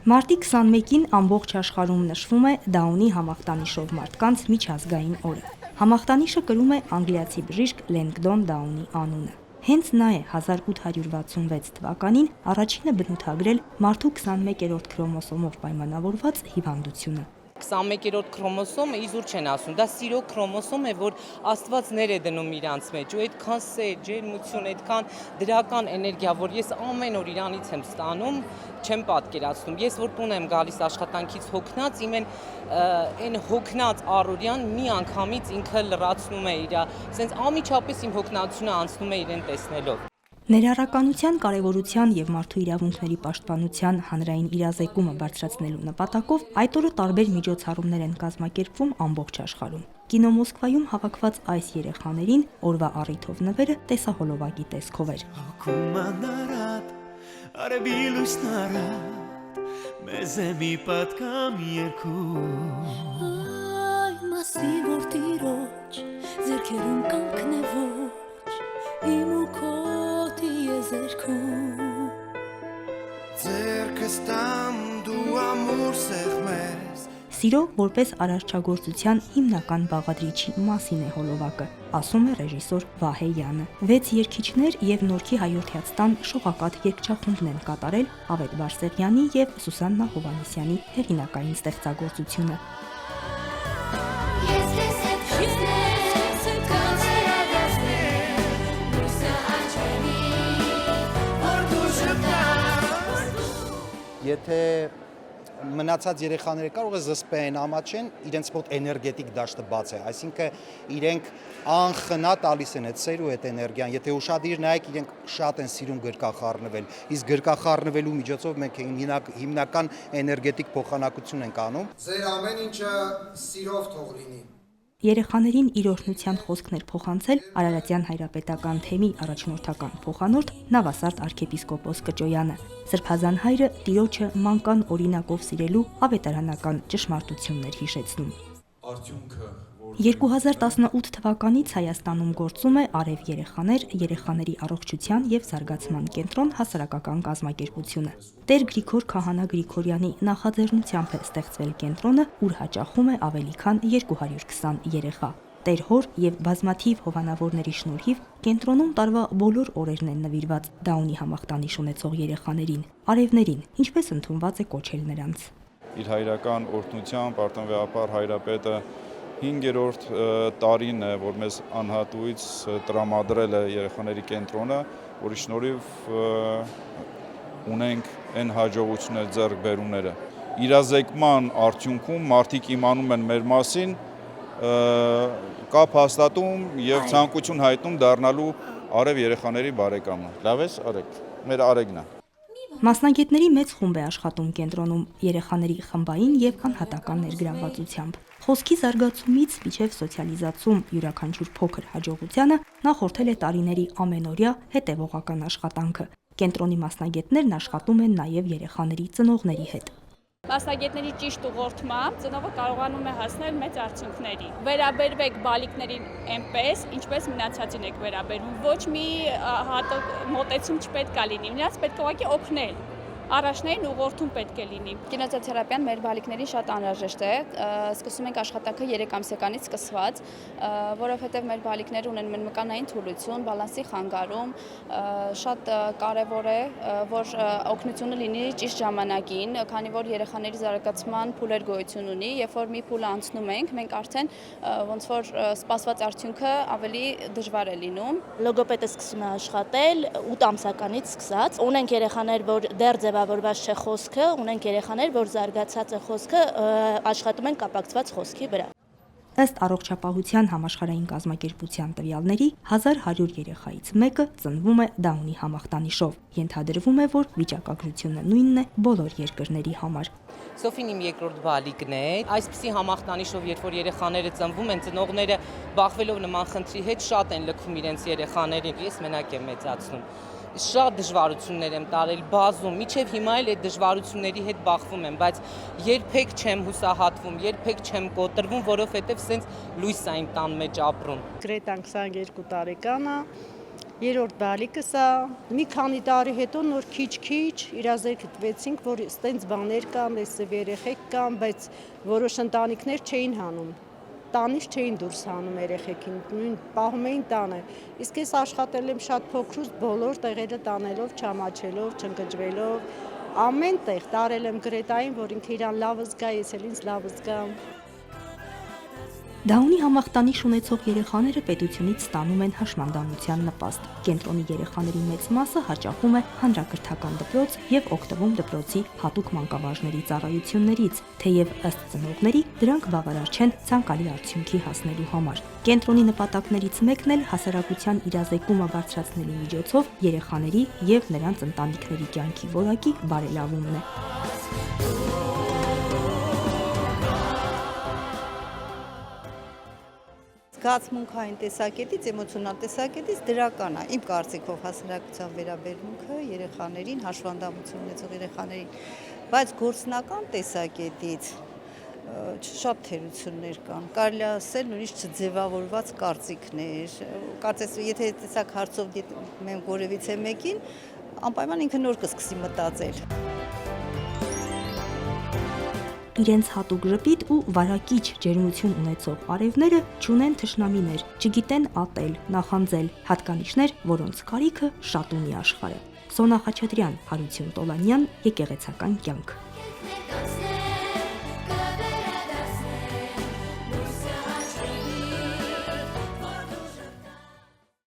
Մարտի 21-ին ամբողջ աշխարհում նշվում է Դաունի համախտանիշով մարդկանց միջազգային օրը։ Համախտանիշը կրում է անգլիացի բժիշկ Լենգդոն Դաունի անունը։ Հենց նա է 1866 թվականին առաջինը բնութագրել մարդու 21-րդ քրոմոսոմով պայմանավորված հիվանդությունը։ 21-րդ քրոմոսոմը իզուր չեն ասում, դա սիրո քրոմոսոմ է, որ Աստված ներ է դնում իրանց մեջ, ու այդքան սեր, ջերմություն, այդքան դրական էներգիա, որ ես ամեն օր իրանից եմ ստանում, չեմ պատկերացնում։ Ես որ տուն եմ գալիս աշխատանքից հոգնած, իմ այն հոգնած առօրյան մի անգամից ինքը լրացնում է իր, ասենց անմիջապես իմ հոգնածությունը անցնում է իրեն տեսնելով։ Ներառականության կարևորության և մարդու իրավունքների պաշտպանության հանրային իրազեկումը բարձրացնելու նպատակով այդ օրը տարբեր միջոցառումներ են կազմակերպվում ամբողջ աշխարհում։ Կինո Մոսկվայում հավաքված այս երեխաներին օրվա առիթով նվերը տեսահոլովակի տեսքով էր։ Սիրո որպես արարչագործության հիմնական բաղադրիչի մասին է հոլովակը, ասում է ռեժիսոր Վահե Յանը։ 6 երգիչներ և Նորքի հայորդյաց տան շողակաթ երգչախումբն են կատարել Ավետ Բարսեղյանի և Սուսաննա Հովհաննիսյանի հեղինակային ստեղծագործությունը։ Եթե մնացած երեխաները կարող է զսպեն, ամաչեն, իրենց մոտ էներգետիկ դաշտը բաց է, այսինքն իրենք անխնա տալիս են այդ սեր ու այդ էներգիան, եթե ուշադիր նայեք, իրենք շատ են սիրում գրկախառնվել, իսկ գրկախառնվելու միջոցով մենք հիմնական էներգետիկ փոխանակություն ենք անում։ Ձեր ամեն ինչը սիրով թող լինի։ Երեխաներին իր օրհնության խոսքներ փոխանցել Արարատյան հայրապետական թեմի առաջնորդական փոխանորդ Նավասարդ arczepiskopos Կճոյանը։ Սրբազան հայրը տիրոջը մանկան օրինակով սիրելու ավետարանական ճշմարտություններ հիշեցնում։ 2018 թվականից Հայաստանում գործում է Արև երեխաների առողջության և զարգացման կենտրոն հասարակական կազմակերպությունը։ Տեր Գրիգոր Քահանա Գրիգորյանի նախաձեռնությամբ է ստեղծվել կենտրոնը, ուր հաճախում է ավելի քան 220 երեխա։ Տեր հոր և բազմաթիվ հովանավորների շնորհիվ կենտրոնում տարվա բոլոր օրերն են նվիրված Դաունի համախտանիշ ունեցող երեխաներին, արևներին, ինչպես ընդունված է կոչել նրանց։ Իր հայրական օրհնությամբ արտոնվեհապար հայրապետը 5-րդ տարին է, որ մեզ անհատույց տրամադրել է երեխաների կենտրոնը, որի շնորհիվ ունենք այն հաջողությունները, ձեռքբերումները։ Իրազեկման արդյունքում մարդիկ իմանում են մեր մասին, կապ հաստատում և ցանկություն հայտնում դառնալու Արև երեխաների բարեկամը։ Լավ ես, Արեգ, մեր Արեգն է։ Մասնագետների մեծ խումբ է աշխատում կենտրոնում երեխաների խմբային և անհատական ներգրավվածությամբ։ Խոսքի զարգացումից մինչև սոցիալիզացում յուրաքանչյուր փոքր հաջողությանը նախորդել է տարիների ամենօրյա հետևողական աշխատանքը։ Կենտրոնի մասնագետներն աշխատում են նաև երեխաների ծնողների հետ։ Մասնագետների ճիշտ ուղղորդմամբ ծնողը կարողանում է հասնել մեծ արդյունքների։ Վերաբերվեք բալիկներին այնպես, ինչպես մնացածին եք վերաբերվում։ Ոչ մի հատուկ մոտեցում չպետք է լինի, նրանց պետք է ուղղակի օգնել։ Առաջնային ուղղորդում պետք է լինի։ Կինոթերապիան մեր բալիկներին շատ անհրաժեշտ է։ Սկսում ենք աշխատանքը 3 ամսեկանից սկսված, որովհետև մեր բալիկները ունեն մկանային թուլություն, բալանսի խանգարում, շատ կարևոր է, որ օգնությունը լինի ճիշտ ժամանակին, քանի որ երեխաների զարգացման փուլեր գոյություն ունի, երբ որ մի փուլ անցնում ենք, մենք արդեն ոնց որ սպասված արդյունքը ավելի դժվար է լինում։ Լոգոպեդը սկսում է աշխատել 8 ամսականից սկսած։ Ունենք երեխաներ, որ դեռ ձևավորված չէ խոսքը, ունենք երեխաներ, որ զարգացած է խոսքը, աշխատում են կապակցված խոսքի վրա։ Ըստ առողջապահության համաշխարհային կազմակերպության տվյալների 1100 երեխայից մեկը ծնվում է Դաունի համախտանիշով։ Ենթադրվում է, որ վիճակագրությունը նույնն է բոլոր երկրների համար։ Սոֆին իմ երկրորդ բալիկն է։ Այսպիսի համախտանիշով, երբ որ երեխաները ծնվում են, ծնողները բախվելով նման խնդրի հետ շատ են լքում իրենց երեխաներին։ Ես մենակ եմ մեծացնում։ Շատ դժվարություններ եմ տարել բազում, մինչև հիմա էլ այդ դժվարությունների հետ բախվում եմ, բայց երբեք չեմ հուսահատվում, երբեք չեմ կոտրվում, որովհետև սենց լույս է իմ տան մեջ ապրում։ Գրետան 22 տարեկան է, երրորդ բալիկս է, մի քանի տարի հետո նոր քիչ-քիչ իրազեկվեցինք, որ ստենց բաներ կան, այսև երեխեք կան, բայց որոշ ընտանիքներ չէին հանում։ Տանից չէին դուրս հանում երեխեքին, նույն պահում էին տանը։ Իսկ ես աշխատել եմ շատ փոքրուց բոլոր տեղերը տանելով, չամաչելով, չընկճվելով, ամեն տեղ տարել եմ գրետային, որ ինքը իրան լավը զգա, ես էլ ինձ լավը զգամ։ Դաունի համախտանիշ ունեցող երեխաները պետությունից ստանում են հաշմանդամության նպաստ։ Կենտրոնի երեխաների մեծ մասը հաճախում է հանրակրթական դպրոց եւ օգտվում դպրոցի հատուկ մանկավարժների ծառայություններից, թեև ըստ ծնողների դրանք բավարար չեն ցանկալի արդյունքի հասնելու համար։ Կենտրոնի նպատակներից մեկն էլ հասարակության իրազեկումը բարձրացնելու միջոցով երեխաների եւ նրանց ընտանիքների կյանքի որակի բարելավումն է։ Զգացմունքային տեսակետից, էմոցիոնալ տեսակետից դրական է։ Իմ կարծիքով հասարակության վերաբերմունքը երեխաներին, հաշվանդամություն ունեցող երեխաներին, բայց գործնական տեսակետից շատ թերություններ կան։ Կարելի է ասել նույնիսկ չձևավորված կարծիքներ։ Կարծես եթե տեսակ հարցով մենք որևիցե մեկին, անպայման ինքը նոր կսկսի մտածել։ Իրենց հատուկ ժպիտ ու վարակիչ ջերմություն ունեցող արևները չունեն թշնամիներ, չգիտեն ատել, նախանձել, հատկանիշներ, որոնց կարիքը շատ ունի աշխարհը։ Սոնա Խաչատրյան, Հարություն Տոլանյան, Եկեղեցական կյանք։